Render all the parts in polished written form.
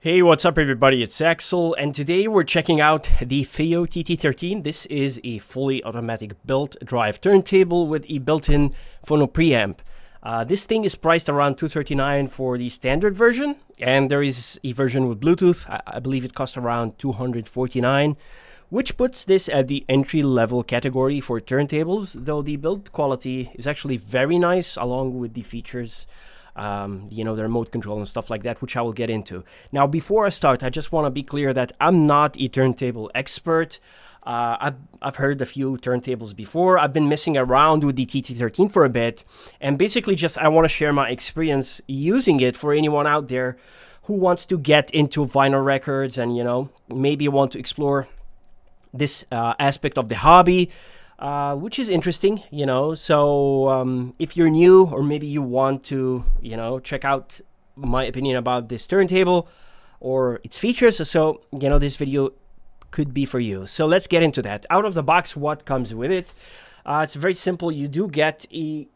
Hey, what's up everybody, it's Axel, and today we're checking out the FiiO TT13. This is a fully automatic belt drive turntable with a built-in phono preamp. This thing is priced around $239 for the standard version, and there is a version with Bluetooth. I believe it costs around $249, which puts this at the entry-level category for turntables, though the build quality is actually very nice along with the features. The remote control and stuff like that, which I will get into. Now, before I start, I just want to be clear that I'm not a turntable expert. I've heard a few turntables before. I've been messing around with the TT13 for a bit, and basically just I want to share my experience using it for anyone out there who wants to get into vinyl records and, maybe want to explore this aspect of the hobby. Which is interesting, so if you're new or maybe you want to, check out my opinion about this turntable or its features, so, this video could be for you. So let's get into that. Out of the box, what comes with it? It's very simple. You do get a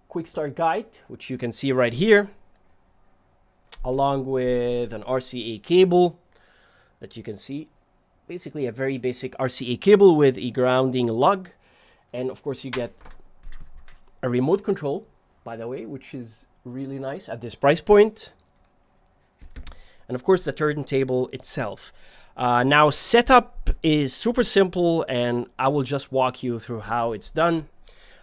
quick start guide, which you can see right here, along with an RCA cable that you can see. Basically a very basic RCA cable with a grounding lug, and of course you get a remote control, by the way, which is really nice at this price point, and of course the turntable itself. Now, setup is super simple, and I will just walk you through how it's done.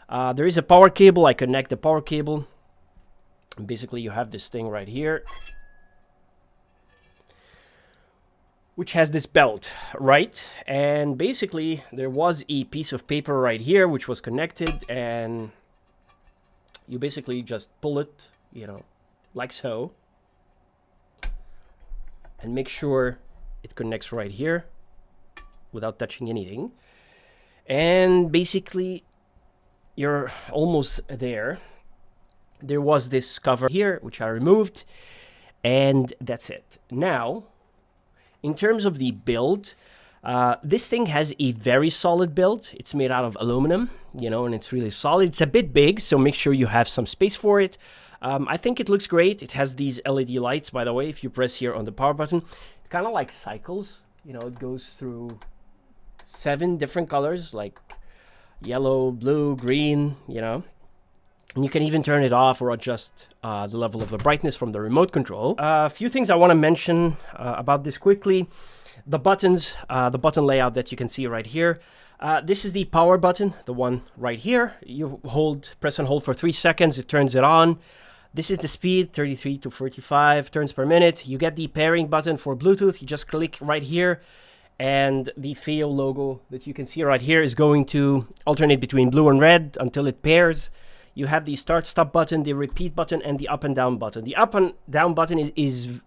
There is a power cable. I connect the power cable, and basically you have this thing right here, which has this belt, right? And basically there was a piece of paper right here which was connected, and you basically just pull it, like so, and make sure it connects right here without touching anything. And basically you're almost there. There was this cover here which I removed, and that's it. Now, in terms of the build, this thing has a very solid build. It's made out of aluminum, and it's really solid. It's a bit big, so make sure you have some space for it. I think it looks great. It has these LED lights, by the way. If you press here on the power button, it kind of like cycles. It goes through 7 different colors, like yellow, blue, green, And you can even turn it off or adjust the level of the brightness from the remote control. A few things I want to mention about this quickly. The buttons, the button layout that you can see right here. This is the power button, the one right here. You press and hold for 3 seconds, it turns it on. This is the speed, 33 to 45 turns per minute. You get the pairing button for Bluetooth. You just click right here, and the FiiO logo that you can see right here is going to alternate between blue and red until it pairs. You have the start-stop button, the repeat button, and the up and down button. The up and down button is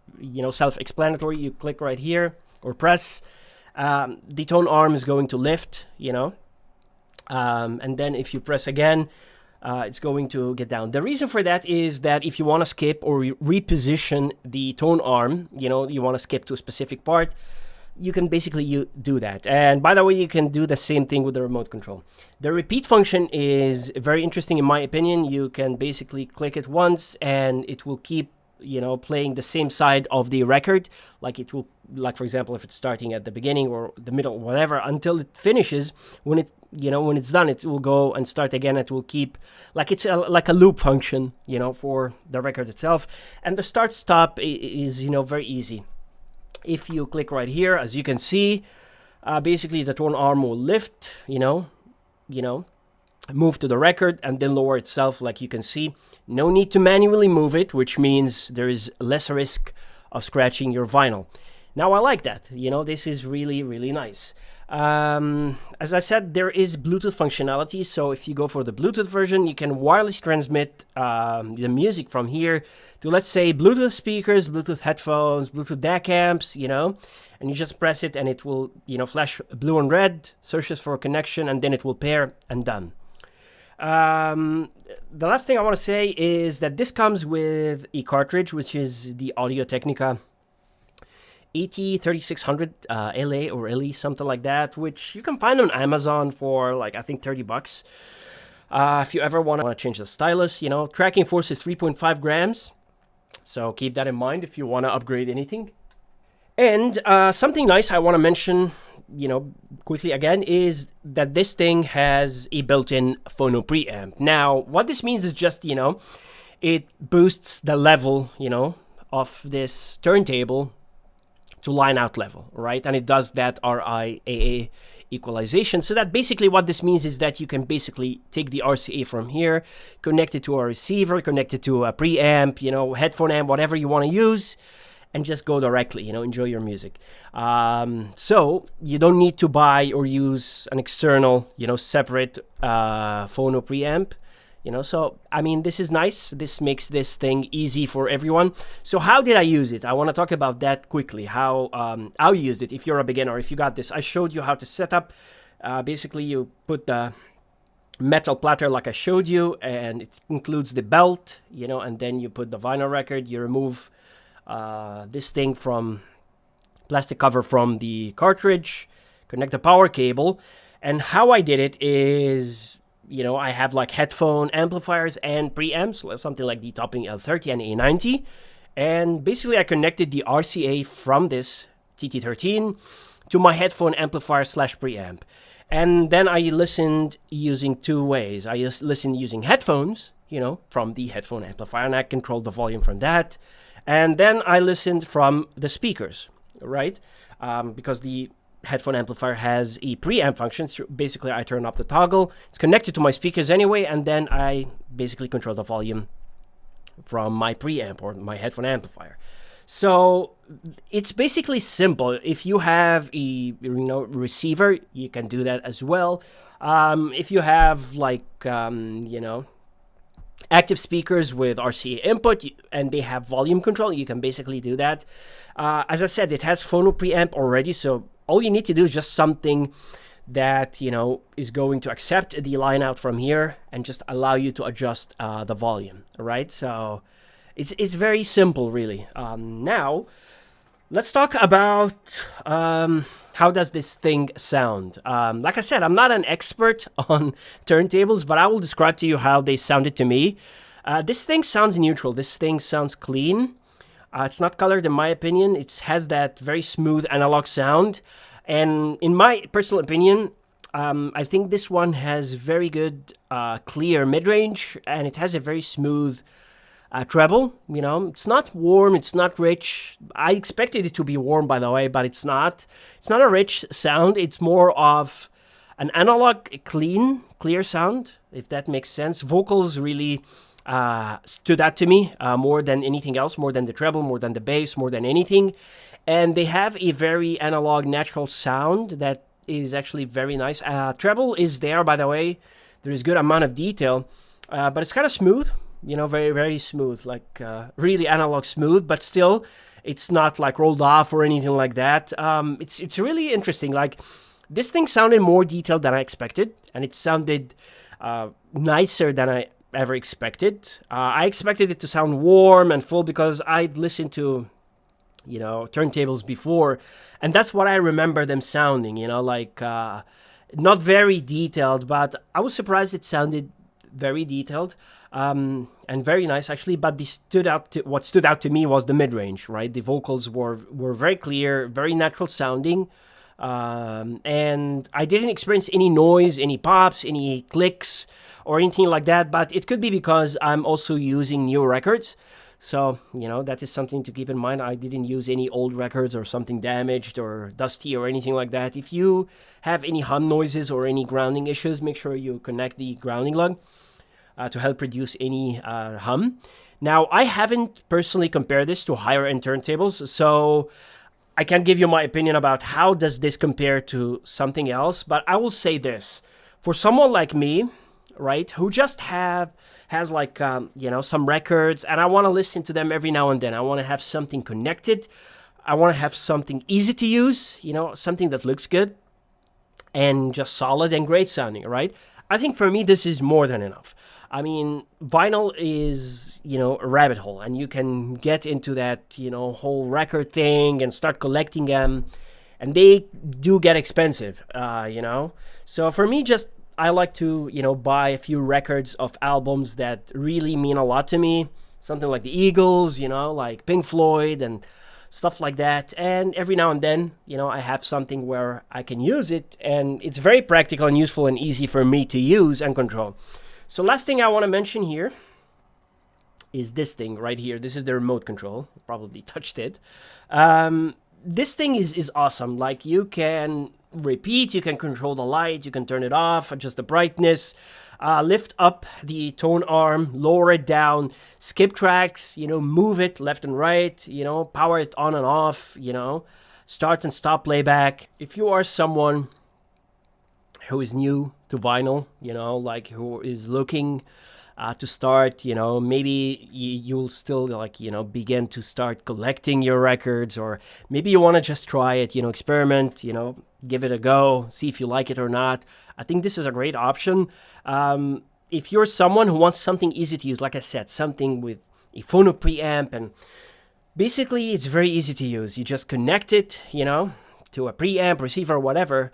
self-explanatory. You click right here or press. The tone arm is going to lift, and then if you press again, it's going to get down. The reason for that is that if you want to skip or reposition the tone arm, you want to skip to a specific part, you can basically do that. And by the way, you can do the same thing with the remote control. The repeat function is very interesting in my opinion. You can basically click it once and it will keep playing the same side of the record, like for example, if it's starting at the beginning or the middle, whatever, until it finishes. When it's done, it will go and start again. It will keep, like it's like a loop function, for the record itself. And the start stop is very easy. If you click right here, as you can see, basically the tone arm will lift, move to the record and then lower itself, like you can see. No need to manually move it, which means there is less risk of scratching your vinyl. Now, I like that. This is really, really nice. As I said, there is Bluetooth functionality. So if you go for the Bluetooth version, you can wireless transmit the music from here to, let's say, Bluetooth speakers, Bluetooth headphones, Bluetooth DAC amps, and you just press it and it will, flash blue and red, searches for a connection, and then it will pair and done. The last thing I want to say is that this comes with a cartridge, which is the Audio-Technica AT3600 LA or LE, something like that, which you can find on Amazon for like, I think, $30. If you ever want to change the stylus, tracking force is 3.5 grams. So keep that in mind if you want to upgrade anything. And something nice I want to mention, quickly again, is that this thing has a built-in phono preamp. Now, what this means is just, it boosts the level, of this turntable to line out level, right? And it does that RIAA equalization. So that basically what this means is that you can basically take the RCA from here, connect it to a receiver, connect it to a preamp, headphone amp, whatever you want to use, and just go directly, enjoy your music. So you don't need to buy or use an external, separate phono preamp. So I mean, this is nice. This makes this thing easy for everyone. So how did I use it? I want to talk about that quickly. How I used it. If you're a beginner, if you got this, I showed you how to set up. Basically, you put the metal platter like I showed you, and it includes the belt, and then you put the vinyl record. You remove this thing from plastic cover from the cartridge, connect the power cable, and how I did it is, I have like headphone amplifiers and preamps, something like the Topping L30 and A90, and basically I connected the RCA from this TT13 to my headphone amplifier slash preamp. And then I listened using two ways. I just listened using headphones, from the headphone amplifier, and I controlled the volume from that. And then I listened from the speakers, right? Because the headphone amplifier has a preamp function. So basically, I turn up the toggle. It's connected to my speakers anyway, and then I basically control the volume from my preamp or my headphone amplifier. So it's basically simple. If you have a receiver, you can do that as well. If you have like active speakers with RCA input and they have volume control, you can basically do that. As I said, it has phono preamp already, so all you need to do is just something that is going to accept the line out from here and just allow you to adjust the volume, right? So it's very simple, really. Now let's talk about how does this thing sound. Like I said, I'm not an expert on turntables, but I will describe to you how they sounded to me. This thing sounds neutral. This thing sounds clean. It's not colored, in my opinion. It has that very smooth analog sound. And in my personal opinion, I think this one has very good, clear mid-range, and it has a very smooth treble. It's not warm, it's not rich. I expected it to be warm, by the way, but it's not. It's not a rich sound. It's more of an analog, clear sound, if that makes sense. Vocals really stood out to me more than anything else, more than the treble, more than the bass, more than anything. And they have a very analog, natural sound that is actually very nice. Treble is there, by the way. There is good amount of detail, but it's kind of smooth. Very, very smooth, like really analog smooth, but still, it's not like rolled off or anything like that. It's really interesting. Like, this thing sounded more detailed than I expected, and it sounded nicer than I ever expected. I expected it to sound warm and full because I'd listened to, turntables before, and that's what I remember them sounding, like not very detailed, but I was surprised it sounded very detailed. And very nice, actually, but what stood out to me was the mid-range, right? The vocals were very clear, very natural sounding, and I didn't experience any noise, any pops, any clicks, or anything like that, but it could be because I'm also using new records, so, that is something to keep in mind. I didn't use any old records or something damaged or dusty or anything like that. If you have any hum noises or any grounding issues, make sure you connect the grounding lug to help reduce any hum. Now, I haven't personally compared this to higher end turntables, so I can't give you my opinion about how does this compare to something else, but I will say this. For someone like me, right, who just has like, some records, and I want to listen to them every now and then. I want to have something connected. I want to have something easy to use, something that looks good and just solid and great sounding, right? I think for me, this is more than enough. I mean, vinyl is, a rabbit hole, and you can get into that, whole record thing and start collecting them, and they do get expensive, So for me, I like to, buy a few records of albums that really mean a lot to me, something like the Eagles, like Pink Floyd and stuff like that. And every now and then, you know, I have something where I can use it, and it's very practical and useful and easy for me to use and control. So last thing I want to mention here is this thing right here. This is the remote control. You probably touched it. This thing is awesome. Like, you can repeat, you can control the light, you can turn it off, adjust the brightness, lift up the tone arm, lower it down, skip tracks, you know, move it left and right, you know, power it on and off, you know, start and stop playback. If you are someone who is new to vinyl, you know, like who is looking to start, you know, maybe you'll still, like, you know, begin to start collecting your records, or maybe you want to just try it, you know, experiment, you know, give it a go, see if you like it or not. I think this is a great option. If you're someone who wants something easy to use, like I said, something with a phono preamp, and basically it's very easy to use. You just connect it, you know, to a preamp, receiver, whatever,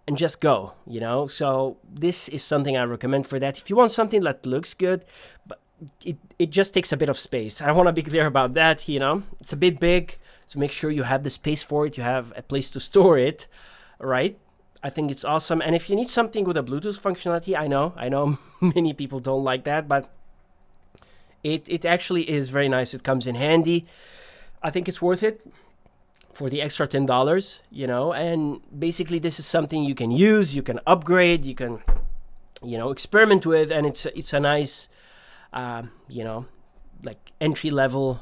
and just go, you know. So this is something I recommend for that. If you want something that looks good, but it just takes a bit of space. I want to be clear about that, you know. It's a bit big, so make sure you have the space for it. You have a place to store it, right? I think it's awesome. And if you need something with a Bluetooth functionality, I know many people don't like that, but it actually is very nice. It comes in handy. I think it's worth it for the extra $10, you know. And basically this is something you can use, you can upgrade, you can, you know, experiment with, and it's a nice, you know, like entry-level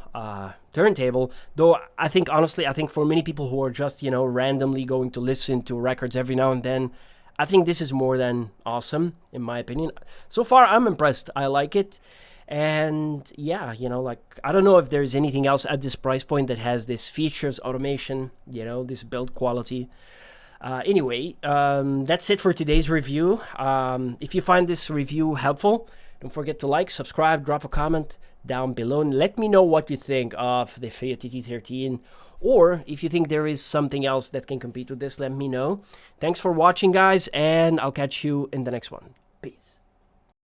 turntable. Though I think, honestly, I think for many people who are just, you know, randomly going to listen to records every now and then, I think this is more than awesome, in my opinion. So far, I'm impressed. I like it. And yeah, you know, like, I don't know if there's anything else at this price point that has this features, automation, you know, this build quality. Anyway, that's it for today's review. If you find this review helpful, don't forget to like, subscribe, drop a comment down below, and let me know what you think of the FiiO TT13, or if you think there is something else that can compete with this, let me know. Thanks for watching, guys, and I'll catch you in the next one. Peace.